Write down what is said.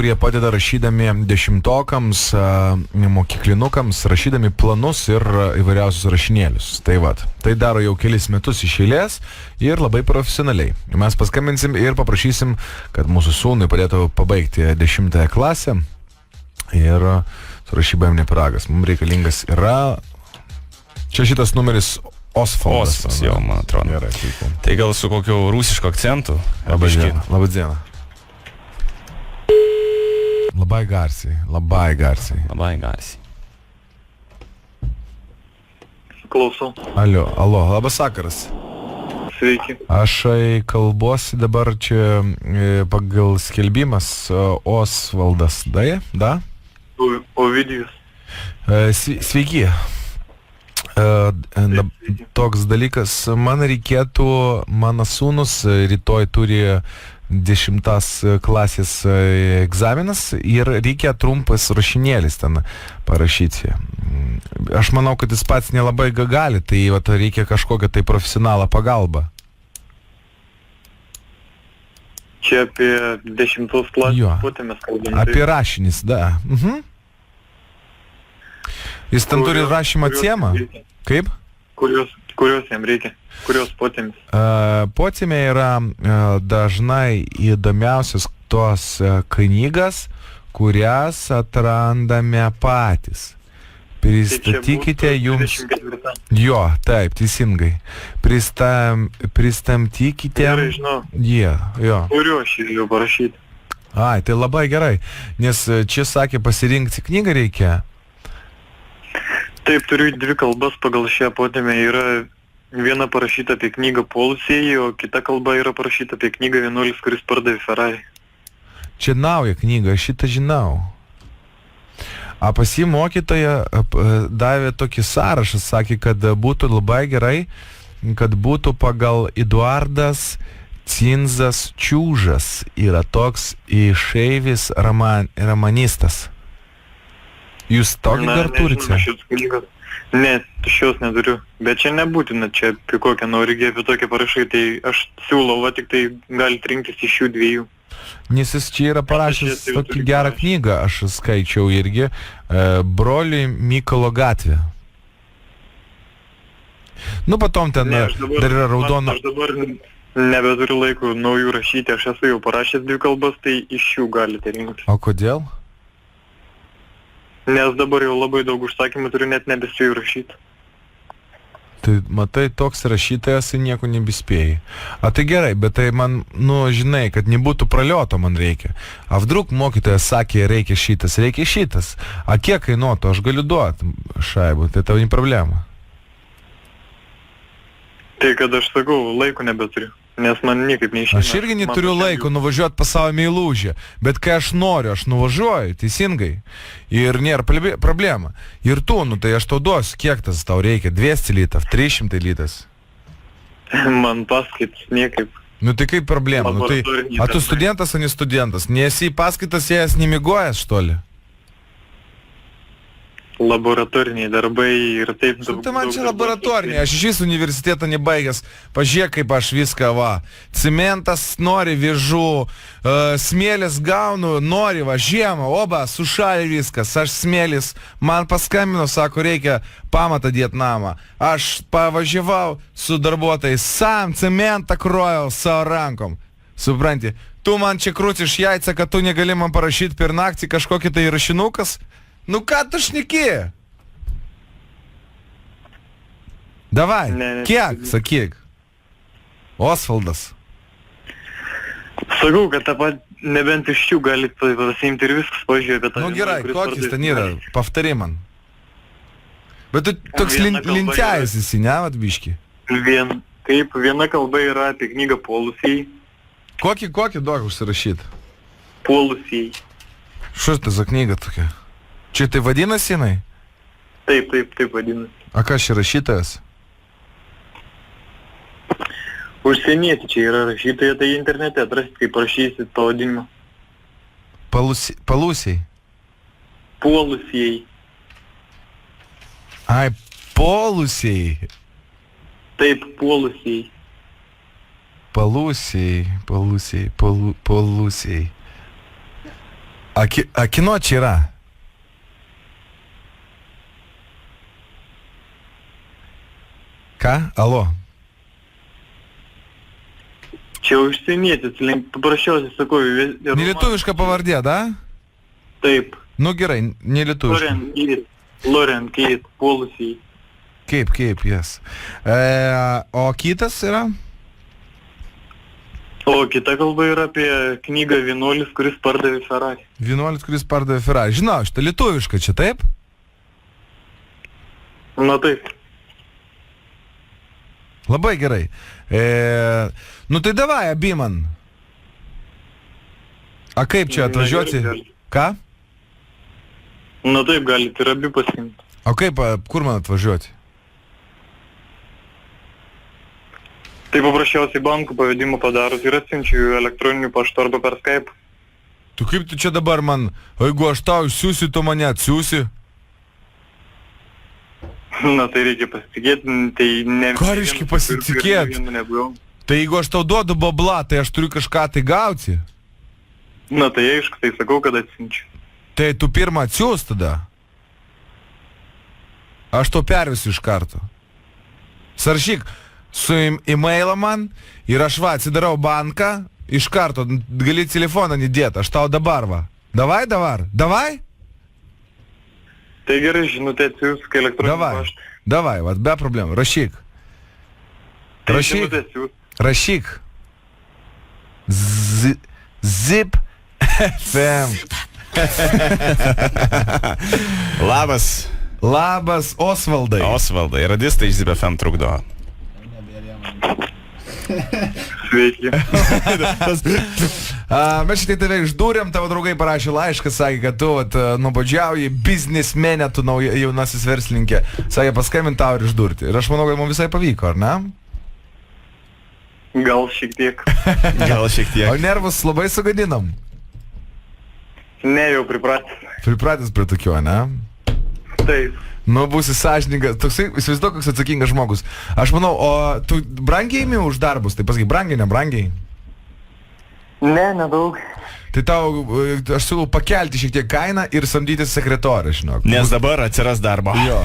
kurie padeda rašydami dešimtokams, mokyklinukams, rašydami planus ir įvairiausius rašinėlius. Tai vat, tai daro jau kelis metus iš eilės ir labai profesionaliai. Mes paskambinsim ir paprašysim, kad mūsų sūnui padėtų pabaigti 10 klasę ir su rašybavim nepiragas. Mums reikalingas yra... Čia šitas numeris Osvaldas. Jau, man atrodo. Gerai, puiku. Tai gal su kokiu rusišku akcentu? Labai diena. Labai garsiai. Klausau. Alio, labas vakaras. Sveiki. Aš kalbuosi dabar čia pagal skelbimas Osvaldas, da? Ovidijus. Sveiki. Toks dalykas, man reikėtų, mano sūnus rytoj turi 10 klasės egzaminas ir reikia trumpas rašinėlis ten parašyti. Aš manau, kad jis pats nelabai gali, tai vat, reikia kažkokią tai profesionalą pagalbą. Čia apie 10 klasės potėmės kalbant. Apie rašinys, da. Jis ten turi rašymą ciemą? Kaip? Kurios jam reikia? Kurios potėmis? Potėmiai yra dažnai įdomiausias tos knygas, kurias atrandame patys. Pristatykite jums... Jo, taip, teisingai. Pristatykite... Gerai, žinau. Jo. Kuriuo aš jau parašyti. Ai, tai labai gerai, nes čia sakė pasirinkti knygą reikia. Taip, turiu 2 kalbas pagal šią potėmę. Yra viena parašyta apie knygą Polusieji, o kita kalba yra parašyta apie knygą Vienuolis, kuris pardavė Ferrari. Čia nauja knyga, šitą žinau. A pas jį mokytoja davė tokį sąrašą, sakė, kad būtų labai gerai, kad būtų pagal Eduardas Cinzas Čiūžas. Yra toks išeivis romanistas. Jūs tokį dar turite? Ne, šios neturiu. Bet čia nebūtina, čia apie kokią nori, apie tokią parašai, tai aš siūlau, tik tai galite rinktis iš šių 2. Nes jis čia yra parašęs tokį gerą knygą, aš skaičiau irgi, Broliai Mykolo gatvė. Nu, potom ten dar yra raudona... Aš dabar nebeturiu laiko naujų rašyti, aš esu jau parašęs 2 kalbas, tai iš jų galite rinktis. O kodėl? Nes dabar jau labai daug užsakymų turiu, net nebespėjau rašyti. Tai matai, toks rašytojas ir nieko nebespėjai. A tai gerai, bet tai man, žinai, kad nebūtų pralioto man reikia. A vdruk mokytojas sakė, reikia šitas. A kiek kainuotų, aš galiu duoti šaibų, tai tau ne problema. Tai kad aš sakau, laiko nebeturiu. Nes man niekaip neišeina. Aš irgi neturiu laiko nuvažiuoti pas savo meilužę, bet kai aš noriu, aš nuvažiuoju, teisingai. Ir nėra problema. Ir tu, tai aš tau duosiu, kiek tas tau reikia, 200 litrų, 300 litrų. Man paskaitas niekaip. Tai kaip problema? A tu studentas, a ne studentas? Nesi paskaitas, jas nemigojęs, štoli? Laboratoriniai darbai ir taip daug. Tai man čia laboratoriniai, aš iš vis universitetą nebaigęs, pažiūrėk kaip aš viską Cementas nori, vežu, smėlis gaunu, nori, žiemą, sušalė viskas, aš smėlis, man paskambino, sako, reikia pamatą dėt namą. Aš pavažiavau su darbuotojais, sam cementą krojau savo rankom. Supranti, tu man čia krūtiš jaicą, kad tu negali man parašyti per naktį kažkokį tai rašinukas? Ką tu šneki? Davai, kiek, sakyk. Osvaldas. Sakau, kad tą pat nebent iš jų galite pasiimti ir viskas, pažiūrėjau apie tą. Gerai, kokis ten yra, paftari man. Bet tu toks lintėjus esi, ne, atbiški? Kaip viena kalba yra apie knygą Polusieji. Kokį duok užsirašyti? Polusieji. Šis tai za knyga tokia? Čia tai vadinasi jinai? Taip vadinasi. A kas čia rašytojas? Užsienieti čia yra rašytoja, tai internete atrasit, kaip rašysit pavadinimą. Palusiai? Polusieji. Ai, Polusiai. Taip, Polusieji. Palusiai. Kino čia yra? Ką? Alo? Čia užsienietis, paprasčiausiai sakau. Nelietuviška pavardė, da? Taip. Nu gerai, nelietuviška. Lauren Kate, Policy. Kaip, jas. O kitas yra? O kita kalba yra apie knygą Vienuolis, kuris pardavė Ferrari. Vienuolis, kuris pardavė Ferrari. Žinau, šitą lietuvišką čia, taip? Na taip. Labai gerai. Nu tai davai, abi man. A kaip čia atvažiuoti? Ką? Na taip, galite ir abi pasiimti. O kaip, kur man atvažiuoti? Tai paprasčiausiai bankų pavedimą padarus ir atsiunčiu elektroniniu paštu arba per Skype. Tu kaip tu čia dabar man, jeigu aš tau siūsiu, tu mane atsiūsi? Na tai reikia pasitikėti, tai ne... Ką reiškia pasitikėti? Tai jeigu aš tau duodu babla, tai aš turiu kažką tai gauti? Na tai aišku, tai sakau, kad atsiunčiu. Tai tu pirmą atsiūs tada? Aš tau pervisiu iš karto. Saršyk, su e-mailą man ir aš va atsidarau banką, iš karto gali telefoną nedėti, aš tau dabar va. Davai? Tai gerai, žinutė atsiūs, kai elektroninį paštą. Davai, va, be problemų, rašyk. Tai žinutė atsiūs. Rašyk. Zip FM. Labas, Osvaldai. Osvaldai, radistai iš ZBFM trukdo. Sveiki. Mes šitai tave išdūrėm, tavo draugai parašė laišką, sakė, kad tu nuobodžiauji biznismenė, tu jaunasis verslininkė. Sakė, paskambint tau ir išdurti. Ir aš manau, kad mums visai pavyko, ar ne? Gal šiek tiek. O nervus labai sugadinam? Ne, jau pripratęs. Pripratęs prie tokių, ne? Taip. Nu, būsi sąžininkas, toksai, įsivaizduok, koks atsakingas žmogus. Aš manau, o tu brangiai imi už darbus, tai pasakai, brangiai, nebrangiai? Ne, nedaug. Tai tau, aš siūlau pakelti šiek tiek kainą ir samdyti sekretorę, žinok. Nes dabar atsiras darbo. Jo.